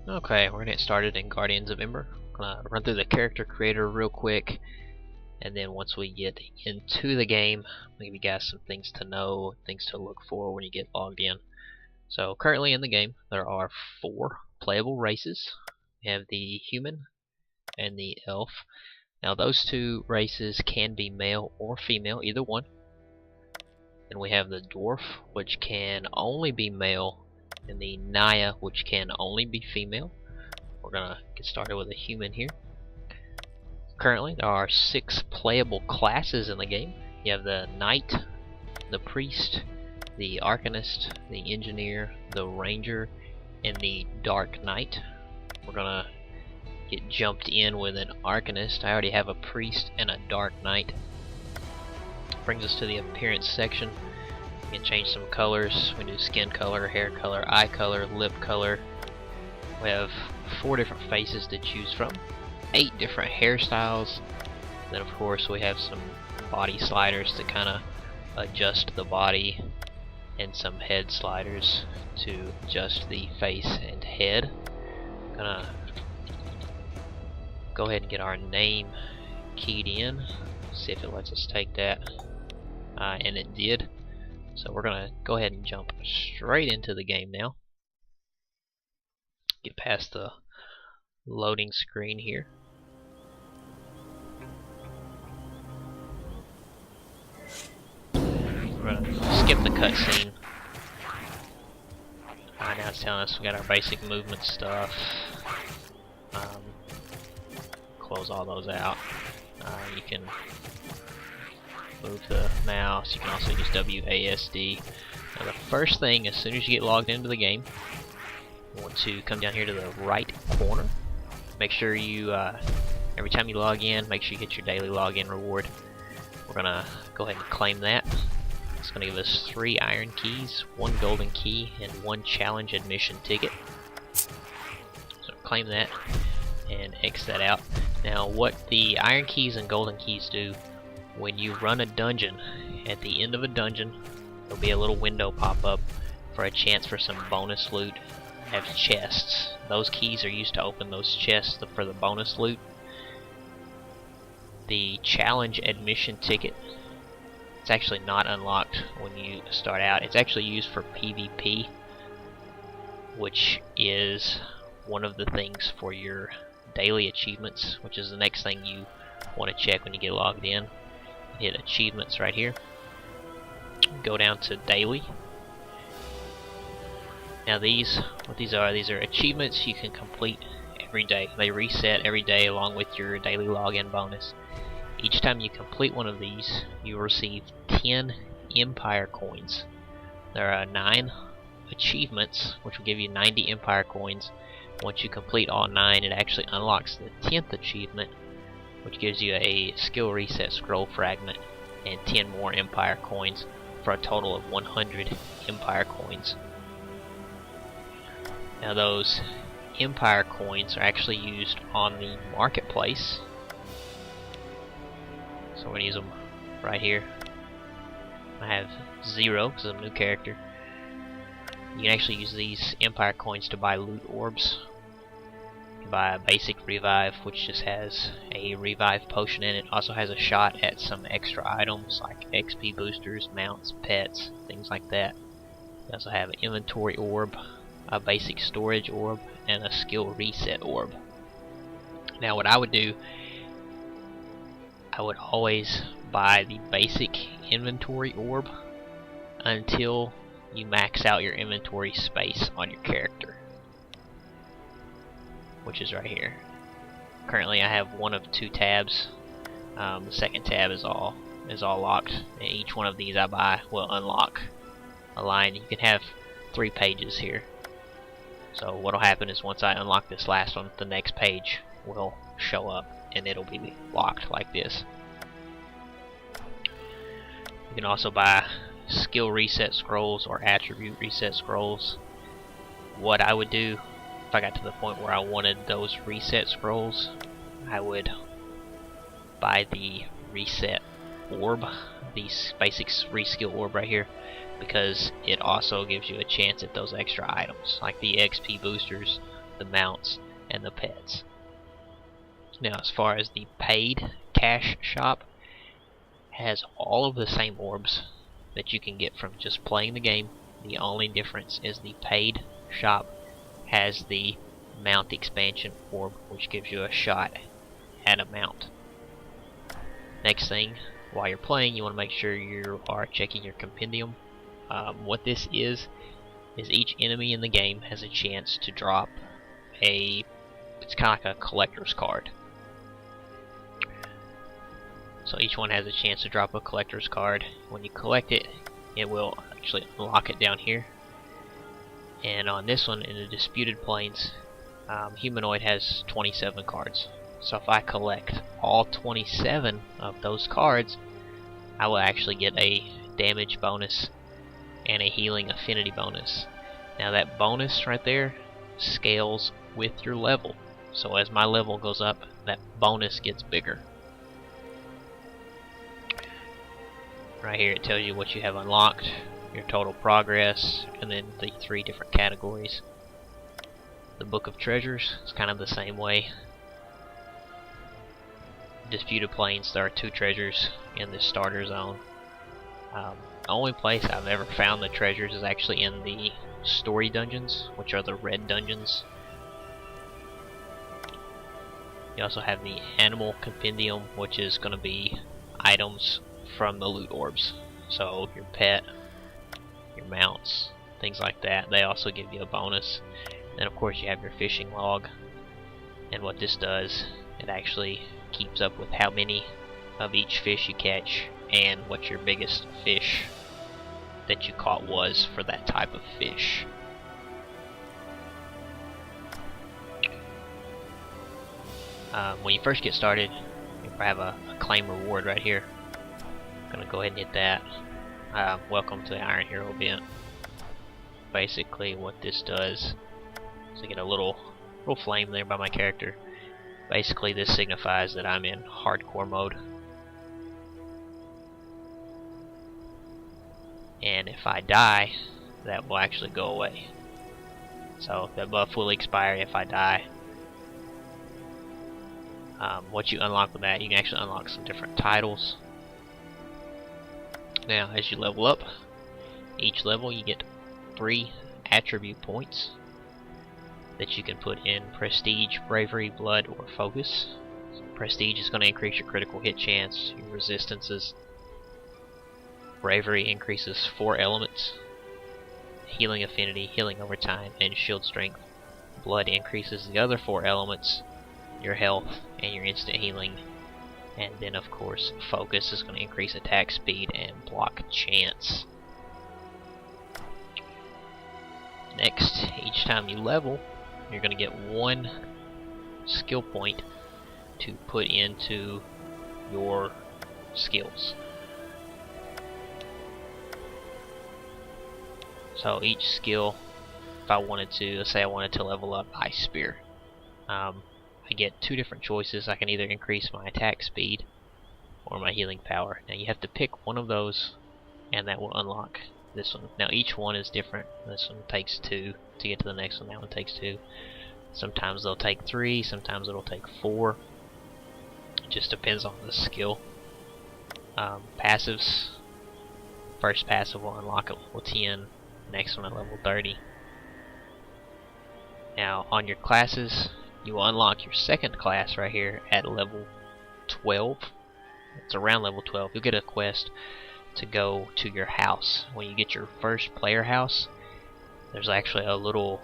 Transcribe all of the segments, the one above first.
Okay, we're gonna get started in Guardians of Ember. I'm gonna run through the character creator real quick, and then once we get into the game, I'll give you guys some things to know, things to look for when you get logged in. So currently in the game, there are 4 playable races. We have the human and the elf. Now those 2 races can be male or female, either one. Then we have the dwarf, which can only be male, and the Naya, which can only be female. We're gonna get started with a human here. Currently, there are 6 playable classes in the game. You have the knight, the priest, the arcanist, the engineer, the ranger, and the dark knight. We're gonna get jumped in with an arcanist. I already have a priest and a dark knight. Brings us to the appearance section. We can change some colors. We do skin color, hair color, eye color, lip color. We have 4 different faces to choose from, 8 different hairstyles. Then of course we have some body sliders to kind of adjust the body, and some head sliders to adjust the face and head. Gonna go ahead and get our name keyed in, see if it lets us take that, and it did. So we're gonna go ahead and jump straight into the game now. Get past the loading screen here. We're gonna skip the cutscene. Now it's telling us we got our basic movement stuff. Close all those out. You can move the mouse. You can also use WASD. Now the first thing, as soon as you get logged into the game, you want to come down here to the right corner. Make sure you, every time you log in, make sure you get your daily login reward. We're gonna go ahead and claim that. It's gonna give us 3 iron keys, 1 golden key, and 1 challenge admission ticket. So claim that and X that out. Now what the iron keys and golden keys do, when you run a dungeon, at the end of a dungeon, there'll be a little window pop up for a chance for some bonus loot. Have chests. Those keys are used to open those chests for the bonus loot. The challenge admission ticket, it's actually not unlocked when you start out. It's actually used for PvP, which is one of the things for your daily achievements, which is the next thing you want to check when you get logged in. Hit achievements right here. Go down to daily. Now what these are achievements you can complete every day. They reset every day along with your daily login bonus. Each time you complete one of these, you receive 10 Empire coins. There are 9 achievements, which will give you 90 Empire coins. Once you complete all 9, it actually unlocks the 10th achievement, which gives you a skill reset scroll fragment and 10 more Empire coins, for a total of 100 Empire coins. Now those Empire coins are actually used on the marketplace. So we're going to use them right here. I have 0 because I'm a new character. You can actually use these Empire coins to buy loot orbs. You can buy a basic revive, which just has a revive potion in it. Also has a shot at some extra items like XP boosters, mounts, pets, things like that. You also have an inventory orb, a basic storage orb, and a skill reset orb. Now what I would do, I would always buy the basic inventory orb until you max out your inventory space on your character, which is right here. Currently I have 1 of 2 tabs. The second tab is all locked, and each one of these I buy will unlock a line. You can have 3 pages here. So what'll happen is once I unlock this last one, the next page will show up and it'll be locked like this. You can also buy skill reset scrolls or attribute reset scrolls. What I would do if I got to the point where I wanted those reset scrolls, I would buy the reset orb, the basic reskill orb right here, because it also gives you a chance at those extra items like the XP boosters the mounts, and the pets. Now, as far as the paid cash shop, has all of the same orbs that you can get from just playing the game. The only difference is the paid shop has the mount expansion orb, which gives you a shot at a mount. Next thing, while you're playing, you want to make sure you are checking your compendium. What this is each enemy in the game has a chance to drop it's kind of like a collector's card. So each one has a chance to drop a collector's card. When you collect it, it will actually unlock it down here. And on this one, in the Disputed Planes, Humanoid has 27 cards. So if I collect all 27 of those cards, I will actually get a damage bonus and a healing affinity bonus. Now that bonus right there scales with your level. So as my level goes up, that bonus gets bigger. Right here it tells you what you have unlocked, your total progress, and then the 3 different categories. The Book of Treasures is kind of the same way. Disputed Planes, there are 2 treasures in the starter zone. The only place I've ever found the treasures is actually in the story dungeons, which are the red dungeons. You also have the Animal Continuum, which is going to be items from the loot orbs. So your pet, your mounts, things like that, they also give you a bonus. And of course you have your fishing log. And what this does, it actually keeps up with how many of each fish you catch and what your biggest fish that you caught was for that type of fish. When you first get started, you have a claim reward right here. I'm gonna go ahead and hit that. Welcome to the Iron Hero event. Basically what this does is I get a little flame there by my character. Basically this signifies that I'm in hardcore mode. And if I die, that will actually go away. So that buff will expire if I die. What you unlock with that, you can actually unlock some different titles. Now as you level up, each level you get 3 attribute points that you can put in Prestige, Bravery, Blood, or Focus. So Prestige is going to increase your critical hit chance, your resistances. Bravery increases 4 elements. Healing affinity, healing over time, and shield strength. Blood increases the other 4 elements, your health, and your instant healing. And then of course Focus is going to increase attack speed and block chance. Next, each time you level, you're going to get 1 skill point to put into your skills. So each skill, if I wanted to, let's say I wanted to level up Ice Spear, I get 2 different choices. I can either increase my attack speed or my healing power. Now you have to pick one of those and that will unlock this one. Now each one is different. This one takes 2 to get to the next one. That one takes 2. Sometimes they'll take 3, sometimes it'll take 4. It just depends on the skill. Passives. First passive will unlock at level 10, next one at level 30. Now on your classes, you will unlock your second class right here at level 12. It's around level 12. You'll get a quest to go to your house. When you get your first player house, there's actually a little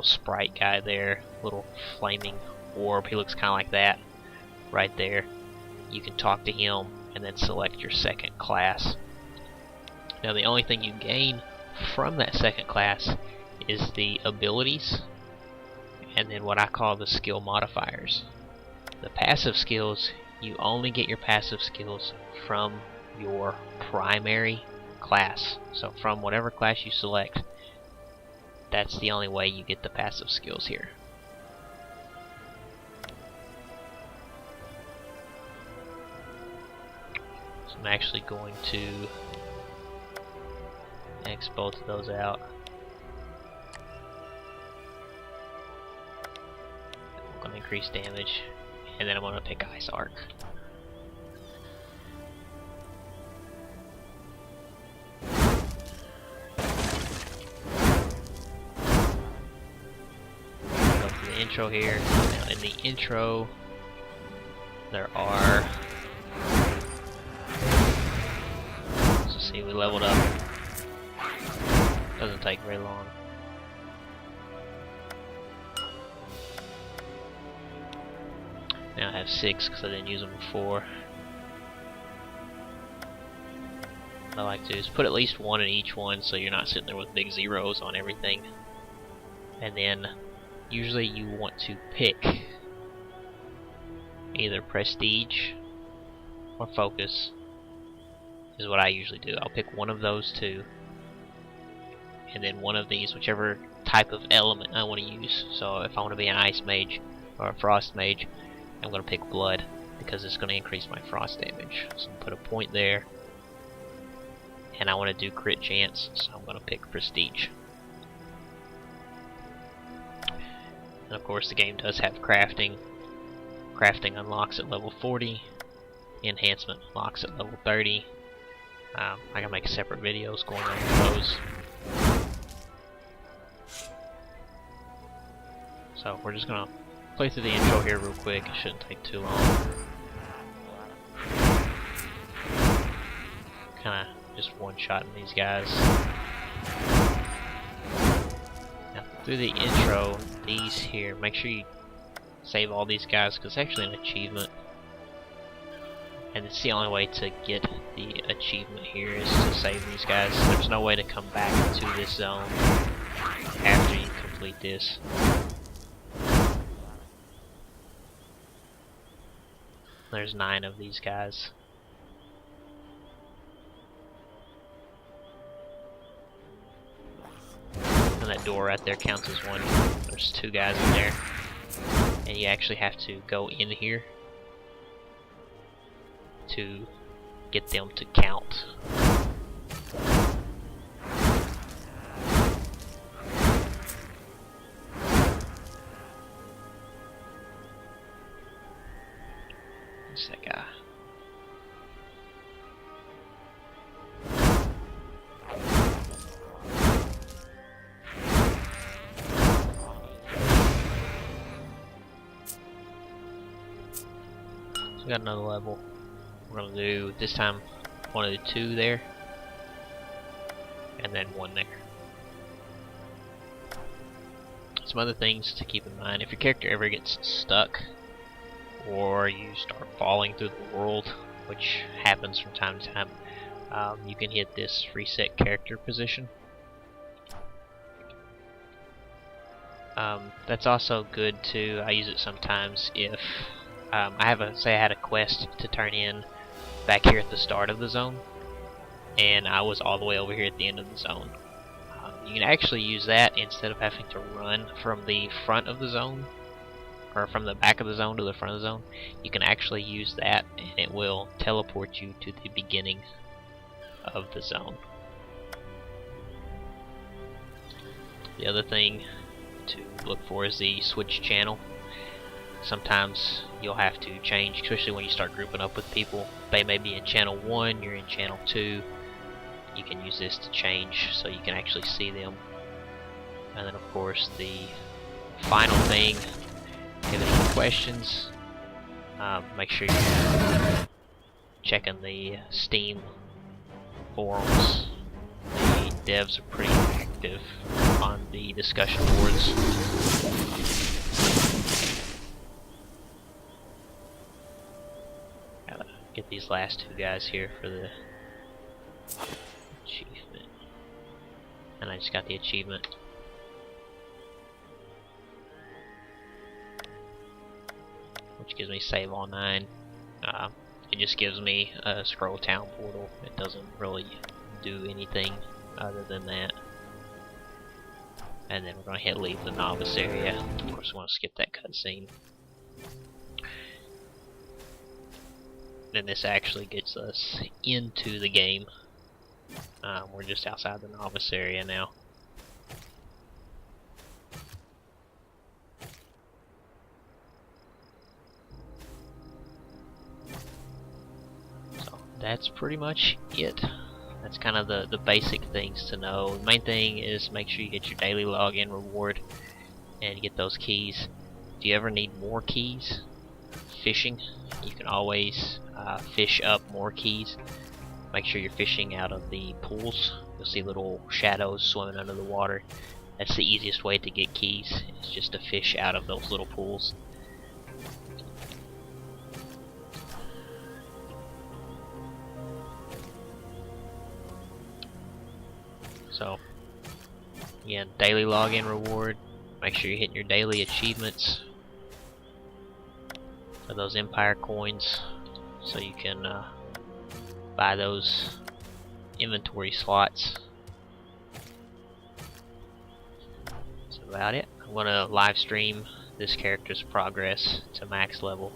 sprite guy there, little flaming orb. He looks kind of like that right there. You can talk to him and then select your second class. Now the only thing you gain from that second class is the abilities and then what I call the skill modifiers. The passive skills, you only get your passive skills from your primary class. So from whatever class you select, that's the only way you get the passive skills here. So I'm actually going to X both of those out. increase damage. And then I'm going to pick Ice Arc. Go through the intro here. Now in the intro, there are... So see, we leveled up. Doesn't take very long. Now I have 6 because I didn't use them before. What I like to do is put at least 1 in each one so you're not sitting there with big zeros on everything. And then usually you want to pick either Prestige or Focus is what I usually do. I'll pick one of those two and then one of these, whichever type of element I want to use. So if I want to be an Ice Mage or a Frost Mage, I'm going to pick Blood because it's going to increase my frost damage. So I'm put a point there. And I want to do crit chance, so I'm going to pick Prestige. And of course the game does have crafting. Crafting unlocks at level 40. Enhancement unlocks at level 30. I can make separate videos going over those. So we're just going to play through the intro here real quick. It shouldn't take too long. Kinda just one-shotting these guys. Now through the intro, these here, make sure you save all these guys because it's actually an achievement. And it's the only way to get the achievement here is to save these guys. There's no way to come back into this zone after you complete this. There's 9 of these guys. And that door right there counts as 1. There's 2 guys in there. And you actually have to go in here to get them to count. What's that guy? So we got another level. We're gonna do this time 1 of the 2 there, and then 1 there. Some other things to keep in mind: if your character ever gets stuck, or you start falling through the world, which happens from time to time, you can hit this reset character position. That's also good too. I use it sometimes if I had a quest to turn in back here at the start of the zone, and I was all the way over here at the end of the zone. You can actually use that instead of having to run from the front of the zone, or from the back of the zone to the front of the zone. You can actually use that and it will teleport you to the beginning of the zone. The other thing to look for is the switch channel. Sometimes you'll have to change, especially when you start grouping up with people. They may be in channel 1, you're in channel 2. You can use this to change so you can actually see them. And then of course the final thing, if you have any questions, make sure you're checking the Steam forums. The devs are pretty active on the discussion boards. Gotta get these last 2 guys here for the achievement. And I just got the achievement. Which gives me save all 9. It just gives me a scroll town portal. It doesn't really do anything other than that. And then we're going to hit leave the novice area. Of course, we want to skip that cutscene. Then this actually gets us into the game. We're just outside the novice area now. that's pretty much it. That's kind of the basic things to know. The main thing is make sure you get your daily login reward and get those keys. If you ever need more keys, fishing, you can always fish up more keys. Make sure you're fishing out of the pools. You'll see little shadows swimming under the water. That's the easiest way to get keys, is just to fish out of those little pools. So, again, daily login reward. Make sure you're hitting your daily achievements for those Empire coins, so you can buy those inventory slots. That's about it. I'm gonna live stream this character's progress to max level.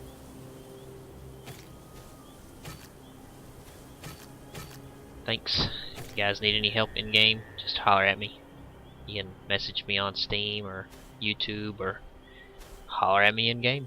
Thanks. If you guys need any help in game, just holler at me. You can message me on Steam or YouTube, or holler at me in game.